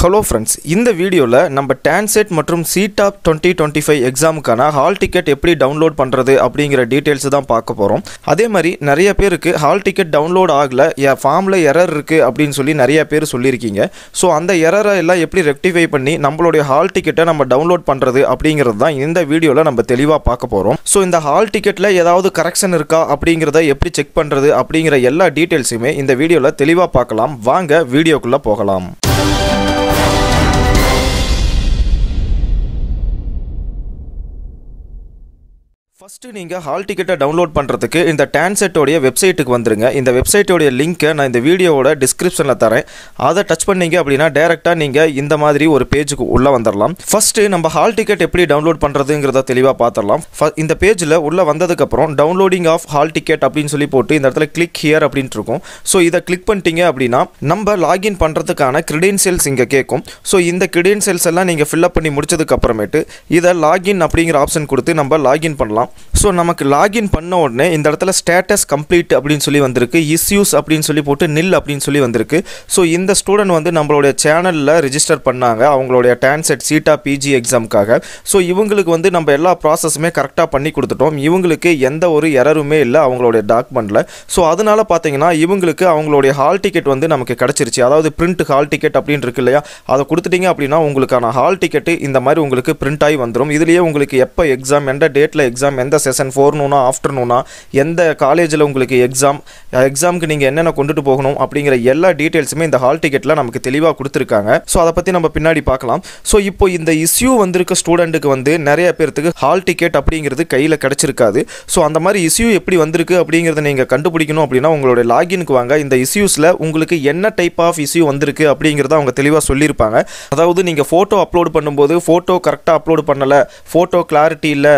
Hello friends, இந்த வீடியோவில் நம்ம டான்செட் மற்றும் CTAP 2025 எக்ஸாமுக்கான ஹால் டிக்கெட் எப்படி டவுன்லோட் பண்ணுறது அப்படிங்கிற டீட்டெயில்ஸ் தான் பார்க்க போகிறோம். அதே மாதிரி நிறைய பேருக்கு ஹால் டிக்கெட் டவுன்லோட் ஆகலை, ஃபார்மில் எரர் இருக்குது அப்படின்னு சொல்லி நிறைய பேர் சொல்லியிருக்கீங்க. ஸோ அந்த எரரை எல்லாம் எப்படி ரெக்டிஃபை பண்ணி நம்மளுடைய ஹால் டிக்கெட்டை நம்ம டவுன்லோட் பண்ணுறது அப்படிங்கிறது தான் இந்த வீடியோவில் நம்ம தெளிவாக பார்க்க போகிறோம். ஸோ இந்த ஹால் டிக்கெட்டில் ஏதாவது கரெக்ஷன் இருக்கா அப்படிங்கிறத எப்படி செக் பண்ணுறது அப்படிங்கிற எல்லா டீட்டெயில்ஸுமே இந்த வீடியோவில் தெளிவாக பார்க்கலாம். வாங்க வீடியோக்குள்ளே போகலாம். ஃபஸ்ட்டு நீங்கள் ஹால் டிக்கெட்டை டவுன்லோட் பண்ணுறதுக்கு இந்த டான்செட்டோடைய வெப்சைட்டுக்கு வந்துருங்க. இந்த வெப்சைட்டோடைய லிங்க்கை நான் இந்த வீடியோவோட டிஸ்கிரிப்ஷனில் தரேன். அதை டச் பண்ணிங்க அப்படின்னா டேரெக்டாக நீங்கள் இந்த மாதிரி ஒரு பேஜுக்கு உள்ளே வந்துடலாம். ஃபஸ்ட்டு நம்ம ஹால் டிக்கெட் எப்படி டவுன்லோட் பண்ணுறதுங்கிறத தெளிவாக பார்த்துடலாம். இந்த பேஜில் உள்ளே வந்ததுக்கப்புறம் டவுன்லோடிங் ஆஃப் ஹால் டிக்கெட் அப்படின்னு சொல்லி போட்டு இந்த இடத்துல கிளிக் ஹியர் அப்படின்ட்டு இருக்கும். ஸோ இதை கிளிக் பண்ணிட்டீங்க அப்படின்னா நம்ம லாகின் பண்ணுறதுக்கான கிரெடென்ஷியல்ஸ் இங்கே கேட்கும். ஸோ இந்த கிரெடென்ஷியல்ஸ் எல்லாம் நீங்கள் ஃபில்அப் பண்ணி முடிச்சதுக்கப்புறமேட்டு இதை லாகின் அப்படிங்கிற ஆப்ஷன் கொடுத்து நம்ம லாகின் பண்ணலாம். ஸோ நமக்கு லாகின் பண்ண உடனே இந்த இடத்துல ஸ்டேட்டஸ் கம்ப்ளீட் அப்படின்னு சொல்லி வந்திருக்கு, இஸ்யூஸ் அப்படின்னு சொல்லி போட்டு நில் அப்படின்னு சொல்லி வந்திருக்கு. ஸோ இந்த ஸ்டூடெண்ட் வந்து நம்மளுடைய சேனலில் ரிஜிஸ்டர் பண்ணாங்க அவங்களுடைய டான்செட் CTAP PG எக்ஸாமுக்காக. ஸோ இவங்களுக்கு வந்து நம்ம எல்லா ப்ராசஸுமே கரெக்டாக பண்ணி கொடுத்துட்டோம். இவங்களுக்கு எந்த ஒரு எரருமே இல்லை அவங்களுடைய டாக்குமெண்ட்டில். ஸோ அதனால் பார்த்தீங்கன்னா இவங்களுக்கு அவங்களுடைய ஹால் டிக்கெட் வந்து நமக்கு கிடச்சிருச்சு. அதாவது பிரிண்ட் ஹால் டிக்கெட் அப்படின்னு இருக்கு இல்லையா, அதை கொடுத்துட்டீங்க அப்படின்னா உங்களுக்கான ஹால் டிக்கெட்டு இந்த மாதிரி உங்களுக்கு பிரிண்ட் ஆகி வந்துடும். இதுலேயே உங்களுக்கு எப்போ எக்ஸாம், எந்த டேட்டில் எக்ஸாம், எந்த செஷன், ஃபோர்னூனா ஆஃப்டர்நூனா, எந்த காலேஜில் உங்களுக்கு எக்ஸாமுக்கு நீங்கள் என்னென்ன கொண்டுட்டு போகணும் அப்படிங்கிற எல்லா டீட்டெயில்ஸுமே இந்த ஹால் டிக்கெட்டில் நமக்கு தெளிவாக கொடுத்துருக்காங்க. ஸோ அதை பற்றி நம்ம பின்னாடி பார்க்கலாம். ஸோ இப்போ இந்த இஸ்யூ வந்திருக்க ஸ்டூடெண்ட்டுக்கு வந்து நிறைய பேர்த்துக்கு ஹால் டிக்கெட் அப்படிங்கிறது கையில் கிடச்சிருக்காது. ஸோ அந்த மாதிரி இஸ்யூ எப்படி வந்திருக்கு அப்படிங்கிறத நீங்கள் கண்டுபிடிக்கணும் அப்படின்னா உங்களுடைய லாகினுக்கு வாங்க. இந்த இஸ்யூஸில் உங்களுக்கு என்ன டைப் ஆஃப் இஸ்யூ வந்திருக்கு அப்படிங்கிறத அவங்க தெளிவாக சொல்லியிருப்பாங்க. அதாவது நீங்கள் ஃபோட்டோ அப்லோட் பண்ணும்போது ஃபோட்டோ கரெக்டாக அப்லோட் பண்ணலை, ஃபோட்டோ கிளாரிட்டி இல்லை,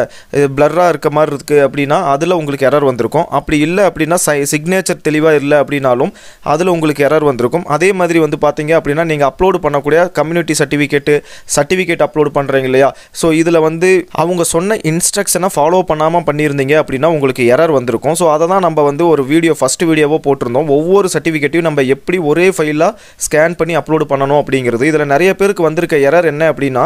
பிளர்ராக இருக்க மாதிரி இருக்குது அப்படின்னா அதில் உங்களுக்கு எரர் வந்திருக்கும். அப்படி இல்லை அப்படின்னா சிக்னேச்சர் தெளிவாக இல்லை அப்படின்னாலும் அதில் உங்களுக்கு எரர் வந்திருக்கும். அதே மாதிரி வந்து பார்த்தீங்க அப்படின்னா நீங்கள் அப்லோடு பண்ணக்கூடிய கம்யூனிட்டி சர்டிஃபிகேட் அப்லோடு பண்ணுறீங்க இல்லையா, ஸோ இதில் வந்து அவங்க சொன்ன இன்ஸ்ட்ரக்ஷனை ஃபாலோ பண்ணாமல் பண்ணியிருந்தீங்க அப்படின்னா உங்களுக்கு எரர் வந்திருக்கும். ஸோ அதை தான் நம்ம வந்து ஒரு ஃபஸ்ட்டு வீடியோவோ போட்டிருந்தோம். ஒவ்வொரு சர்டிஃபிகேட்டையும் நம்ம எப்படி ஒரே ஃபைலாக ஸ்கேன் பண்ணி அப்லோடு பண்ணணும் அப்படிங்கிறது. இதில் நிறைய பேருக்கு வந்திருக்க எரர் என்ன அப்படின்னா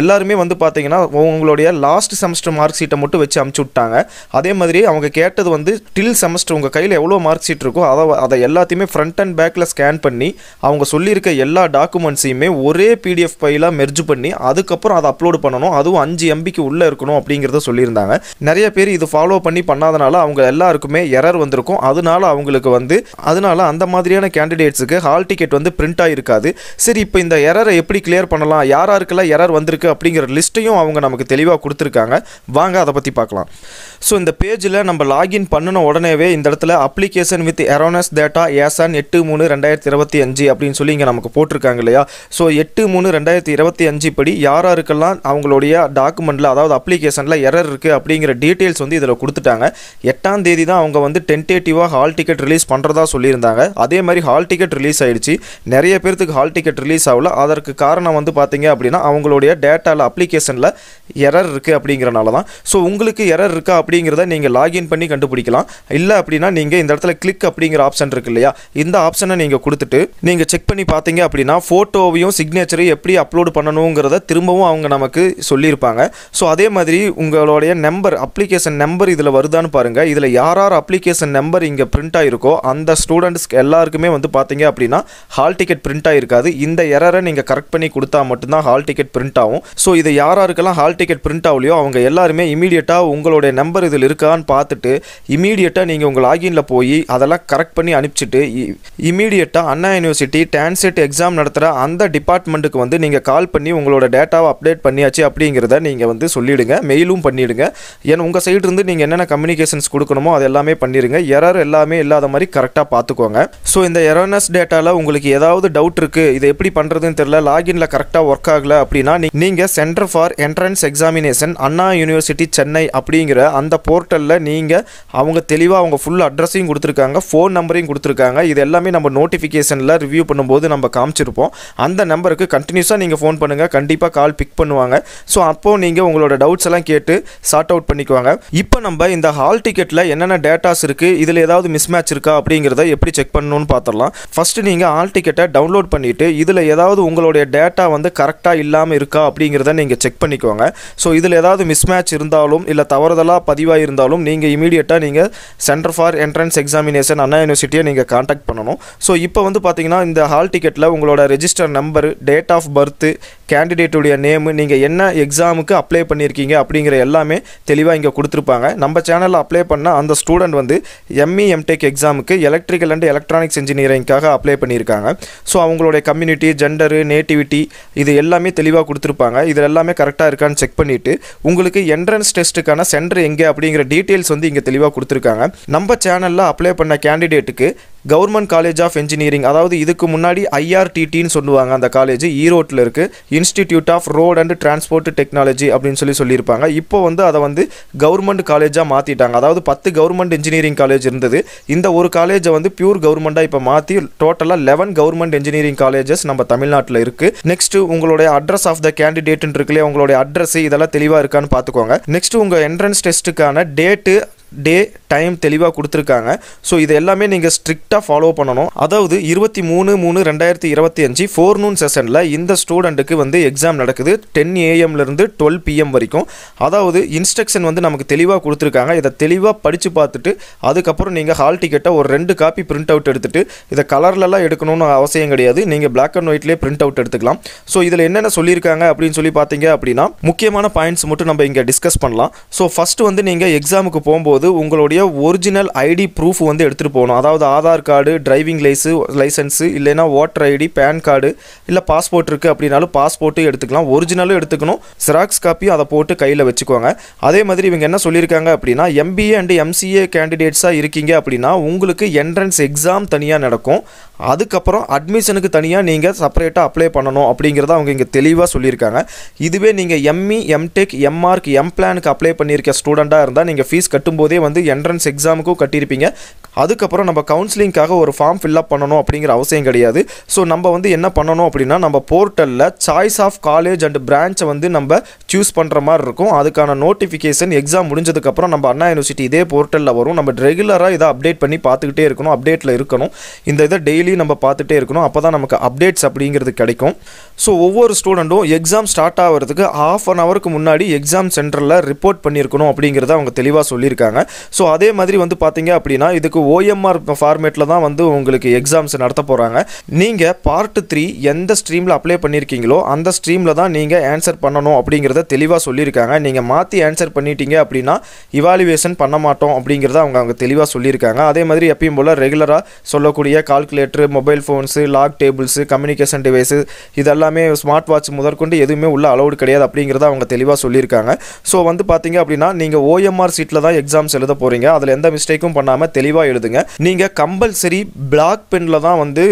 எல்லாருமே வந்து பார்த்தீங்கன்னா உங்களுடைய லாஸ்ட் செமஸ்டர் மார்க் ஷீட்டை மட்டும் வச்சு அமுச்சு விட்டாங்க. அதே மாதிரி அவங்க கேட்டது வந்து டில் செமஸ்டர் உங்கள் கையில் எவ்வளோ மார்க் ஷீட் இருக்கோ அதை எல்லாத்தையுமே ஃப்ரண்ட் அண்ட் பேக்கில் ஸ்கேன் பண்ணி அவங்க சொல்லியிருக்க எல்லா டாக்குமெண்ட்ஸையுமே ஒரே PDF ஃபைலாக மெர்ஜ் பண்ணி அதுக்கப்புறம் அதை அப்லோடு பண்ணணும். அதுவும் 5 MBக்கு உள்ளே இருக்கணும் அப்படிங்கிறத சொல்லியிருந்தாங்க. நிறைய பேர் இது ஃபாலோ பண்ணாதனால அவங்க எல்லாருக்குமே எரர் வந்திருக்கும். அதனால அந்த மாதிரியான கேண்டிடேட்ஸுக்கு ஹால் டிக்கெட் வந்து பிரிண்ட் ஆகிருக்காது. சரி, இப்போ இந்த எரரை எப்படி கிளியர் பண்ணலாம், யாருக்கெல்லாம் எரர் வந்திருக்கு அப்படிங்கிற லிஸ்ட்டையும் அவங்க நமக்கு தெளிவாக கொடுத்துருக்காங்க. வாங்க அதை பற்றி பார்க்கலாம். ஸோ இந்த பேஜில் நம்ம லாகின் பண்ணின உடனேவே இந்த இடத்துல அப்ளிகேஷன் வித் எரோனஸ் டேட்டா ஏசான் 8/3/2025 அப்படின்னு சொல்லி இங்கே நமக்கு போட்டிருக்காங்க இல்லையா. ஸோ 8/3/2025 படி யாருக்கெல்லாம் அவங்களுடைய டாக்குமெண்ட்டில் அதாவது அப்ளிகேஷனில் எரர் இருக்குது அப்படிங்கிற டீட்டெயில்ஸ் வந்து இதில் கொடுத்துட்டாங்க. 8ஆம் தேதி தான் அவங்க வந்து டென்டேட்டிவாக ஹால் டிக்கெட் ரிலீஸ் பண்ணுறதா சொல்லியிருந்தாங்க. அதே மாதிரி ஹால் டிக்கெட் ரிலீஸ் ஆகிடுச்சு. நிறைய பேர்த்துக்கு ஹால் டிக்கெட் ரிலீஸ் ஆகல. அதற்கு காரணம் வந்து பார்த்தீங்க அப்படின்னா அவங்களுடைய டேட்டாவில் அப்ளிகேஷனில் எரர் இருக்குது அப்படிங்கிறனால தான். ஸோ உங்களுக்கு எரர் இருக்கா அப்படிங்கிறத நீங்கள் லாகின் பண்ணி கண்டுபிடிக்கலாம். இல்லை அப்படின்னா நீங்கள் இந்த இடத்துல கிளிக் அப்படிங்கிற ஆப்ஷன் இருக்கு இல்லையா, இந்த ஆப்ஷனை நீங்கள் கொடுத்துட்டு நீங்கள் செக் பண்ணி பார்த்தீங்க அப்படின்னா ஃபோட்டோவையும் சிக்னேச்சரையும் எப்படி அப்லோடு பண்ணணுங்கிறத திரும்பவும் அவங்க நமக்கு சொல்லியிருப்பாங்க. ஸோ அதே மாதிரி உங்களுடைய நம்பர், அப்ளிகேஷன் நம்பர் இதில் வருதான்னு பாருங்கள். இதில் யார் அப்ளிகேஷன் நம்பர் இங்கே பிரிண்ட் ஆகிருக்கோ அந்த ஸ்டூடெண்ட்ஸ்க்கு எல்லாருக்குமே வந்து பார்த்தீங்க அப்படின்னா ஹால் டிக்கெட் பிரிண்ட் ஆகிருக்காது. இந்த எரரை நீங்கள் கரெக்ட் பண்ணி கொடுத்தா மட்டும்தான் ஹால் டிக்கெட் பிரிண்ட் ஆகும். ஸோ இதை யாருக்கெல்லாம் ஹால் டிக்கெட் பிரிண்ட் ஆகலையோ அவங்க எல்லாருமே இமீடியட்டாக உங்களுடைய நம்பர் இதில் இருக்கான்னு பார்த்துட்டு இமீடியட்டாக நீங்கள் உங்கள் லாகினில் போய் அதெல்லாம் கரெக்ட் பண்ணி அனுப்பிச்சிட்டு இமீடியட்டாக அண்ணா யூனிவர்சிட்டி டான்செட் எக்ஸாம் நடத்துகிற அந்த டிபார்ட்மெண்ட்டுக்கு வந்து நீங்கள் கால் பண்ணி உங்களோட டேட்டாவை அப்டேட் பண்ணியாச்சு அப்படிங்கிறத நீங்கள் வந்து சொல்லிவிடுங்க, மெயிலும் பண்ணிவிடுங்க. ஏன்னா உங்கள் சைடு இருந்து நீங்கள் என்னென்ன கம்யூனிகேஷன்ஸ் கொடுக்கணுமோ அது எல்லாமே பண்ணிடுங்க. எரர் எல்லாமே இல்லாத மாதிரி கரெக்டாக பார்த்துக்கோங்க. ஸோ இந்த எரர்னஸ் டேட்டாவில் உங்களுக்கு ஏதாவது டவுட் இருக்குது, இதை எப்படி பண்ணுறதுன்னு தெரியல, லாகினில் கரெக்டாக ஒர்க் ஆகலை அப்படின்னா நீங்கள் centre for entrance examination Anna university Chennai அப்படிங்கிற அப்படிங்கிற அந்த போர்ட்டலில் நீங்கள் அவங்க தெளிவாக அவங்க ஃபுல் அட்ரஸையும் கொடுத்துருக்காங்க, ஃபோன் நம்பரையும் கொடுத்துருக்காங்க. இது எல்லாமே நம்ம நோட்டிஃபிகேஷனில் ரிவ்யூ பண்ணும்போது நம்ம காமிச்சிருப்போம். அந்த நம்பருக்கு கண்டினியூஸாக நீங்கள் ஃபோன் பண்ணுங்கள், கண்டிப்பாக கால் பிக் பண்ணுவாங்க. ஸோ அப்போது நீங்கள் உங்களோட டவுட்ஸ் எல்லாம் கேட்டு சார்ட் அவுட் பண்ணிக்குவாங்க. இப்போ நம்ம இந்த ஹால் டிக்கெட்டில் என்னென்ன டேட்டாஸ் இருக்குது, இதில் ஏதாவது மிஸ்மேட்ச் இருக்கா அப்படிங்கிறத எப்படி செக் பண்ணணும்னு பார்த்துடலாம். ஃபஸ்ட்டு நீங்கள் ஹால் டிக்கெட்டை டவுன்லோட் பண்ணிவிட்டு இதில் ஏதாவது உங்களுடைய டேட்டா வந்து கரெக்டாக இல்லாமல் இருக்கா அப்படிங்கிறத நீங்கள் செக் பண்ணிக்கோங்க. ஸோ இதில் ஏதாவது மிஸ்மேட்ச் இருந்தாலும் இல்லை தவறுதலாக பதிவாக இருந்தாலும் நீங்கள் இமீடியட்டாக நீங்கள் சென்டர் ஃபார் என்ட்ரன்ஸ் எக்ஸாமினேஷன் அண்ணா யூனிவர்சிட்டியை நீங்கள் காண்டாக்ட் பண்ணணும். ஸோ இப்போ வந்து பார்த்தீங்கன்னா இந்த ஹால் டிக்கெட்டில் உங்களோட register number, date of birth, கேண்டிடேட்டுடைய நேமு, நீங்கள் என்ன எக்ஸாமுக்கு அப்ளை பண்ணியிருக்கீங்க அப்படிங்கிற எல்லாமே தெளிவாக இங்கே கொடுத்துருப்பாங்க. நம்ம சேனலில் அப்ளை பண்ண அந்த ஸ்டூடெண்ட் வந்து எம்இ எம்டெக் எக்ஸாமுக்கு எலக்ட்ரிக்கல் அண்ட் எலக்ட்ரானிக்ஸ் இன்ஜினியரிங்காக அப்ளை பண்ணியிருக்காங்க. ஸோ அவங்களுடைய கம்யூனிட்டி, ஜெண்டரு, நேட்டிவிட்டி இது எல்லாமே தெளிவாக கொடுத்துருப்பாங்க. இது எல்லாமே கரெக்டாக இருக்கான்னு செக் பண்ணிவிட்டு உங்களுக்கு என்ட்ரன்ஸ் டெஸ்ட்டுக்கான சென்டர் எங்கே அப்படிங்கிற டீட்டெயில்ஸ் வந்து இங்கே தெளிவாக கொடுத்துருக்காங்க. நம்ம சேனலில் அப்ளை பண்ண கேண்டிடேட்டுக்கு கவர்மெண்ட் காலேஜ் ஆஃப் இன்ஜினியரிங், அதாவது இதுக்கு முன்னாடி ஐஆர்டிடின்னு சொல்லுவாங்க, அந்த காலேஜ் ஈரோட்டில் இருக்குது, institute of road and transport technology அப்படின்னு சொல்லியிருப்பாங்க. இப்போ வந்து அதை வந்து கவர்மெண்ட் காலேஜாக மாற்றிட்டாங்க. அதாவது 10 கவர்மெண்ட் இன்ஜினியரிங் காலேஜ் இருந்தது, இந்த ஒரு காலேஜை வந்து பியூர் கவர்மெண்ட்டாக இப்போ மாற்றி டோட்டலாக 11 கவர்மெண்ட் இன்ஜினியரிங் காலேஜஸ் நம்ம தமிழ்நாட்டில் இருக்குது. நெக்ஸ்ட் உங்களுடைய அட்ரஸ் ஆஃப் த கேண்டிடேட்னு இருக்குல்லையே, உங்களுடைய அட்ரஸ் இதெல்லாம் தெளிவாக இருக்கான்னு பார்த்துக்கோங்க. நெக்ஸ்ட் உங்கள் என்ட்ரன்ஸ் டெஸ்ட்டுக்கான டேட்டு, டே, டைம் தெளிவாக கொடுத்துருக்காங்க. ஸோ இது எல்லாமே நீங்கள் ஸ்ட்ரிக்டாக ஃபாலோ பண்ணணும். அதாவது 23/3/2025 4 செஷனில் இந்த ஸ்டூடெண்ட்டுக்கு வந்து எக்ஸாம் நடக்குது 10 AM - 12 PM வரைக்கும். அதாவது இன்ஸ்ட்ரக்ஷன் வந்து நமக்கு தெளிவாக கொடுத்துருக்காங்க. இதை தெளிவாக படித்து பார்த்துட்டு அதுக்கப்புறம் நீங்கள் ஹால் டிக்கெட்டை ஒரு 2 காப்பி பிரிண்ட் அவுட் எடுத்துகிட்டு, இதை கலர்லலாம் எடுக்கணும்னு அவசியம் கிடையாது, நீங்கள் பிளாக் அண்ட் ஒயிட்லேயே பிரிண்ட் அவுட் எடுத்துக்கலாம். ஸோ இதில் என்னென்ன சொல்லியிருக்காங்க அப்படின்னு சொல்லி பார்த்தீங்க அப்படின்னா முக்கியமான பாயிண்ட்ஸ் மட்டும் நம்ம இங்கே டிஸ்கஸ் பண்ணலாம். ஸோ ஃபஸ்ட்டு வந்து நீங்கள் எக்ஸாமுக்கு போகும்போது உங்களுடைய ஒரிஜினல் ஐடி ப்ரூஃப் வந்து எடுத்துகிட்டு போகணும். அதாவது ஆதார் கார்டு, டிரைவிங் லைசன்ஸு, இல்லைனா ஓட்டர் ஐடி, பேன் கார்டு, இல்லை பாஸ்போர்ட் இருக்குது அப்படின்னாலும் பாஸ்போர்ட்டும் எடுத்துக்கலாம், ஒரிஜினலும் எடுத்துக்கணும், ஜெராக்ஸ் காப்பியும் அதை போட்டு கையில் வச்சுக்கோங்க. அதே மாதிரி இவங்க என்ன சொல்லியிருக்காங்க அப்படின்னா எம்பிஏ அண்ட் எம்சிஏ கேண்டிடேட்ஸாக இருக்கீங்க அப்படின்னா உங்களுக்கு என்ட்ரன்ஸ் எக்ஸாம் தனியாக நடக்கும், அதுக்கப்புறம் அட்மிஷனுக்கு தனியாக நீங்கள் செப்பரேட்டாக அப்ளை பண்ணணும் அப்படிங்கிறத அவங்க இங்கே தெளிவாக சொல்லியிருக்காங்க. இதுவே நீங்கள் எம்இ, எம்டெக், எம்ஆர்க், எம்பிளானுக்கு அப்ளை பண்ணியிருக்க ஸ்டூடெண்ட்டாக இருந்தால் நீங்கள் ஃபீஸ் கட்டும்போதே வந்து என்ட்ரன்ஸ் எக்ஸாமுக்கும் கட்டியிருப்பீங்க. அதுக்கப்புறம் நம்ம கவுன்சிலிங்காக ஒரு ஃபார்ம் ஃபில்அப் பண்ணணும் அப்படிங்கிற அவசியம் கிடையாது. ஸோ நம்ம வந்து என்ன பண்ணணும் அப்படின்னா நம்ம போர்ட்டலில் சாய்ஸ் ஆஃப் காலேஜ் அண்ட் பிரான்ச்சை வந்து நம்ம சூஸ் பண்ணுற மாதிரி இருக்கும். அதுக்கான நோட்டிஃபிகேஷன் எக்ஸாம் முடிஞ்சதுக்கப்புறம் நம்ம அண்ணா யூனிவர்சிட்டி இதே போர்ட்டலில் வரும். நம்ம ரெகுலராக இதை அப்டேட் பண்ணி பார்த்துக்கிட்டே இருக்கணும், அப்டேட்டில் இருக்கணும். இந்த இதை டெய்லி நம்ம பார்த்துட்டே இருக்கணும், அப்போ தான் நமக்கு அப்டேட்ஸ் அப்படிங்கிறது கிடைக்கும். ஸோ ஒவ்வொரு ஸ்டூடெண்ட்டும் எக்ஸாம் ஸ்டார்ட் ஆகிறதுக்கு ½ an hour முன்னாடி எக்ஸாம் சென்டரில் ரிப்போர்ட் பண்ணியிருக்கணும் அப்படிங்கிறத அவங்க தெளிவாக சொல்லியிருக்காங்க. ஸோ அதே மாதிரி வந்து பார்த்தீங்க அப்படின்னா இதுக்கு OMR ஃபார்மேட்டில் தான் வந்து உங்களுக்கு எக்ஸாம்ஸ் நடத்த போகிறாங்க. நீங்கள் பார்ட் 3 எந்த ஸ்ட்ரீமில் அப்ளை பண்ணியிருக்கீங்களோ அந்த ஸ்ட்ரீமில் தான் நீங்கள் ஆன்சர் பண்ணணும் அப்படிங்கிறத தெளிவாக சொல்லியிருக்காங்க. நீங்கள் மாற்றி ஆன்சர் பண்ணிட்டீங்க அப்படின்னா இவாலுவேஷன் பண்ண மாட்டோம் அப்படிங்கிறத அவங்க தெளிவாக சொல்லியிருக்காங்க. அதே மாதிரி எப்பயும் போல் ரெகுலராக சொல்லக்கூடிய calculator, mobile phones, log tables, communication devices இதெல்லாமே ஸ்மார்ட் வாட்ச் முதற்கொண்டு எதுவுமே உள்ள அலௌடு கிடையாது அப்படிங்கிறத அவங்க தெளிவாக சொல்லியிருக்காங்க. ஸோ வந்து பார்த்தீங்க அப்படின்னா நீங்கள் OMR சீட்டில் தான் எக்ஸாம்ஸ் எழுத போகிறீங்க, அதில் எந்த மிஸ்டேக்கும் பண்ணாமல் தெளிவாக எழுதுங்க. நீங்கள் கம்பல்சரி பிளாக் பெனில் தான் வந்து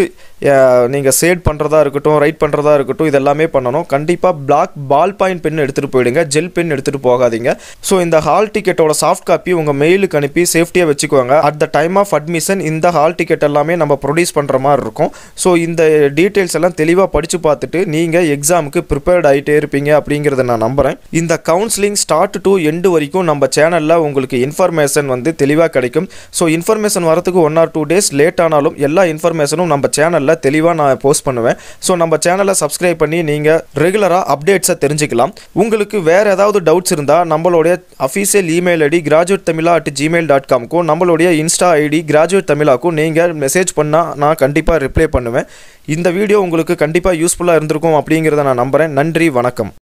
நீங்கள் ஷேட் பண்ணுறதா இருக்கட்டும், ரைட் பண்ணுறதா இருக்கட்டும், இதெல்லாமே பண்ணணும். கண்டிப்பாக பிளாக் பால் பாயிண்ட் பென் எடுத்துகிட்டு போயிடுங்க, ஜெல் பென் எடுத்துகிட்டு போகாதீங்க. ஸோ இந்த ஹால் டிக்கெட்டோட சாஃப்ட் காப்பி உங்கள் மெயிலுக்கு அனுப்பி சேஃப்டியாக வச்சுக்கோங்க. At the time of admission இந்த ஹால் டிக்கெட் எல்லாமே நம்ம ப்ரொடியூஸ் பண்ணுற மாதிரி இருக்கும். ஸோ இந்த டீட்டெயில்ஸ் எல்லாம் தெளிவாக படித்து பார்த்துட்டு நீங்கள் எக்ஸாமுக்கு ப்ரிப்பேர்ட் ஆகிட்டே இருப்பீங்க அப்படிங்கிறத நான் நம்புகிறேன். இந்த கவுன்சிலிங் ஸ்டார்ட் டு எண்டு வரைக்கும் நம்ம சேனலில் உங்களுக்கு இன்ஃபர்மேஷன் வந்து தெளிவாக கிடைக்கும். ஸோ இன்ஃபர்மேஷன் வரதுக்கு 1 or 2 days லேட் ஆனாலும் எல்லா இன்ஃபர்மேஷனும் நம்ம சேனலில் தெளிவாக நான் போஸ்ட் பண்ணுவேன். ஸோ நம்ம சேனலை சப்ஸ்கிரைப் பண்ணி நீங்கள் ரெகுலராக அப்டேட்ஸை தெரிஞ்சுக்கலாம். உங்களுக்கு வேறு ஏதாவது டவுட்ஸ் இருந்தால் நம்மளுடைய அஃபீஷியல் இமெயில் ஐடி graduatetamila@gmail.com நம்மளுடைய இன்ஸ்டா ஐடி graduate tamila நீங்கள் மெசேஜ் பண்ணால் நான் கண்டிப்பாக ரிப்ளை பண்ணுவேன். இந்த வீடியோ உங்களுக்கு கண்டிப்பாக யூஸ்ஃபுல்லாக இருந்திருக்கும் அப்படிங்கிறத நான் நம்புகிறேன். நன்றி, வணக்கம்.